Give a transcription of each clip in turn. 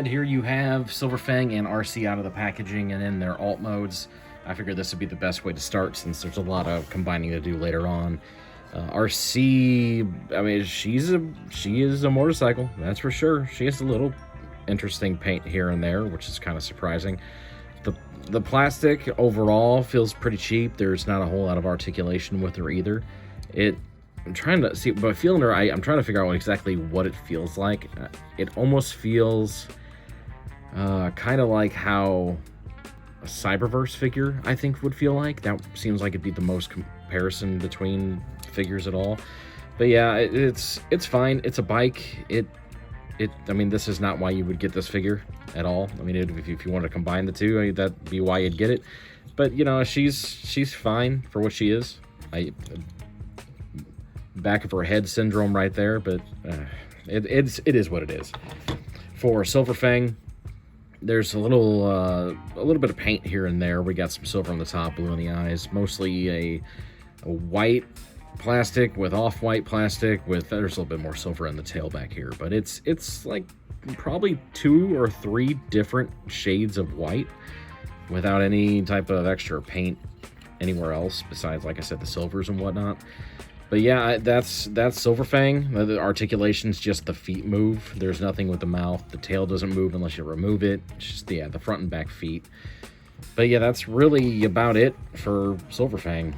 side here you have Silverfang and Arcee out of the packaging and in their alt modes. I figured this would be the best way to start since there's a lot of combining to do later on. Arcee, I mean, she is a motorcycle, that's for sure. She has a little interesting paint here and there, which is kind of surprising. The plastic overall feels pretty cheap. There's not a whole lot of articulation with her either. I'm trying to see, but feeling her, I'm trying to figure out exactly what it feels like. It almost feels kind of like how a Cyberverse figure, I think, would feel like. That seems like it'd be the most comparison between figures at all. But yeah, it's fine. It's a bike. I mean, this is not why you would get this figure at all. I mean, if you want to combine the two, that'd be why you'd get it. But you know, she's fine for what she is. Back of her head syndrome right there, but it is what it is. For Silverfang, there's a little bit of paint here and there. We got some silver on the top, blue on the eyes, mostly a white plastic with off-white plastic with there's a little bit more silver in the tail back here, but it's like probably 2 or 3 different shades of white without any type of extra paint anywhere else besides, like I said, the silvers and whatnot. But yeah, that's Silverfang. The articulation's just the feet move. There's nothing with the mouth. The tail doesn't move unless you remove it. It's just the front and back feet. But yeah, that's really about it for Silverfang.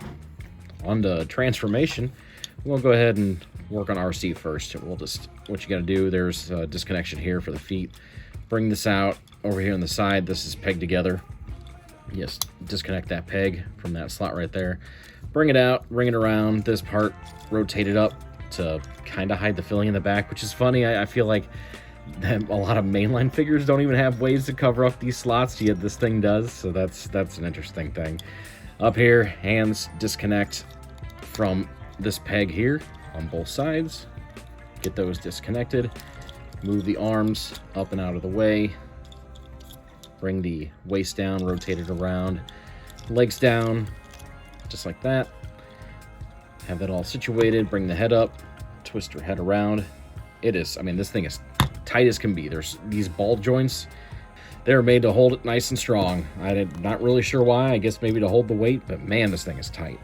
On to transformation, we'll go ahead and work on Arcee first. What you got to do, there's a disconnection here for the feet. Bring this out over here on the side. This is pegged together. Just disconnect that peg from that slot right there. Bring it out, bring it around. This part, rotate it up to kind of hide the filling in the back, which is funny. I feel like a lot of mainline figures don't even have ways to cover up these slots, yet this thing does, so that's an interesting thing. Up here, hands disconnect from this peg here on both sides. Get those disconnected. Move the arms up and out of the way. Bring the waist down, rotate it around. Legs down, just like that. Have that all situated. Bring the head up. Twist her head around. I mean, this thing is tight as can be. There's these ball joints. They're made to hold it nice and strong. I'm not really sure why. I guess maybe to hold the weight, but man, this thing is tight.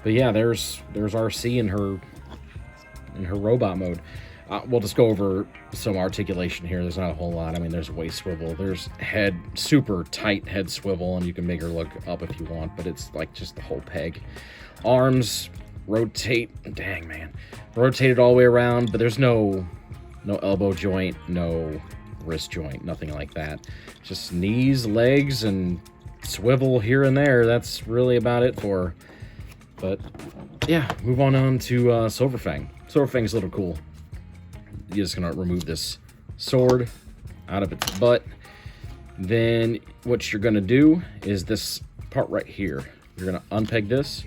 But yeah, there's Arcee in her robot mode. We'll just go over some articulation here. There's not a whole lot. I mean, there's waist swivel. There's super tight head swivel, and you can make her look up if you want, but it's like just the whole peg. Arms rotate. Dang, man. Rotate it all the way around, but there's no elbow joint, no wrist joint, nothing like that. Just knees, legs, and swivel here and there. That's really about it for her. But yeah, move on to Silverfang. Silverfang's a little cool. You're just gonna remove this sword out of its butt. Then what you're gonna do is this part right here. You're gonna unpeg this,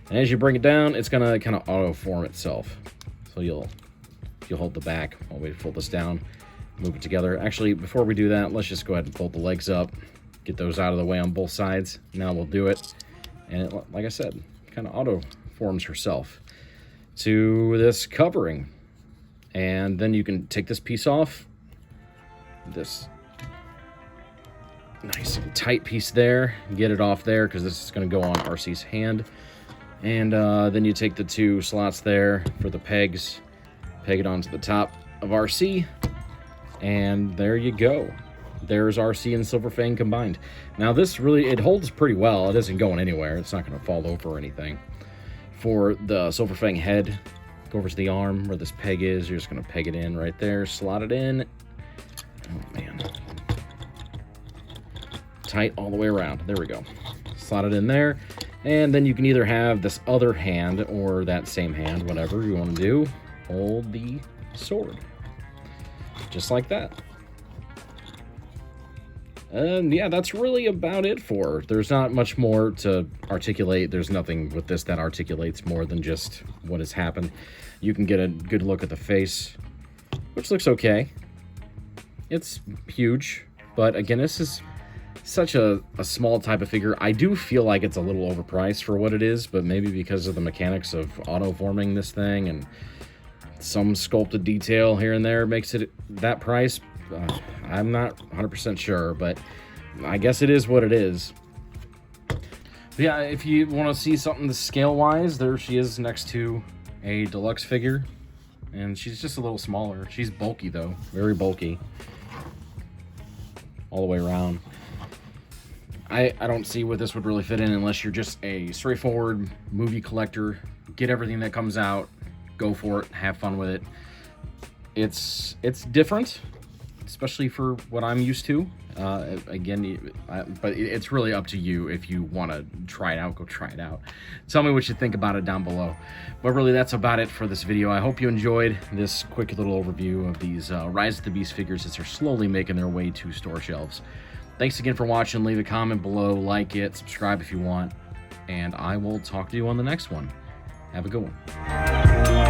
and as you bring it down, it's gonna kind of auto form itself. So you'll hold the back while we fold this down. Move it together. Actually, before we do that, let's just go ahead and fold the legs up, get those out of the way on both sides. Now we'll do it, and like I said, kind of auto forms herself to this covering. And then you can take this piece off, this nice and tight piece there, get it off there because this is going to go on Arcee's hand. And then you take the 2 slots there for the pegs, peg it onto the top of Arcee. And there you go. There's Arcee and Silverfang combined. Now this it holds pretty well. It isn't going anywhere. It's not going to fall over or anything. For the Silverfang head, go over to the arm where this peg is. You're just going to peg it in right there. Slot it in. Oh, man. Tight all the way around. There we go. Slot it in there. And then you can either have this other hand or that same hand, whatever you want to do. Hold the sword. Just like that. And yeah, that's really about it for her. There's not much more to articulate. There's nothing with this that articulates more than just what has happened. You can get a good look at the face, which looks okay. It's huge, but again, this is such a small type of figure. I do feel like it's a little overpriced for what it is, but maybe because of the mechanics of auto-forming this thing and some sculpted detail here and there makes it that price. I'm not 100% sure, but I guess it is what it is. But yeah, if you want to see something scale-wise, there she is next to a deluxe figure. And she's just a little smaller. She's bulky, though. Very bulky. All the way around. I don't see what this would really fit in unless you're just a straightforward movie collector. Get everything that comes out. Go for it. Have fun with it. It's different, especially for what I'm used to. Again, but it's really up to you. If you want to try it out, go try it out. Tell me what you think about it down below. But really, that's about it for this video. I hope you enjoyed this quick little overview of these Rise of the Beast figures as they're slowly making their way to store shelves. Thanks again for watching. Leave a comment below, like it, subscribe if you want, and I will talk to you on the next one. Have a good one.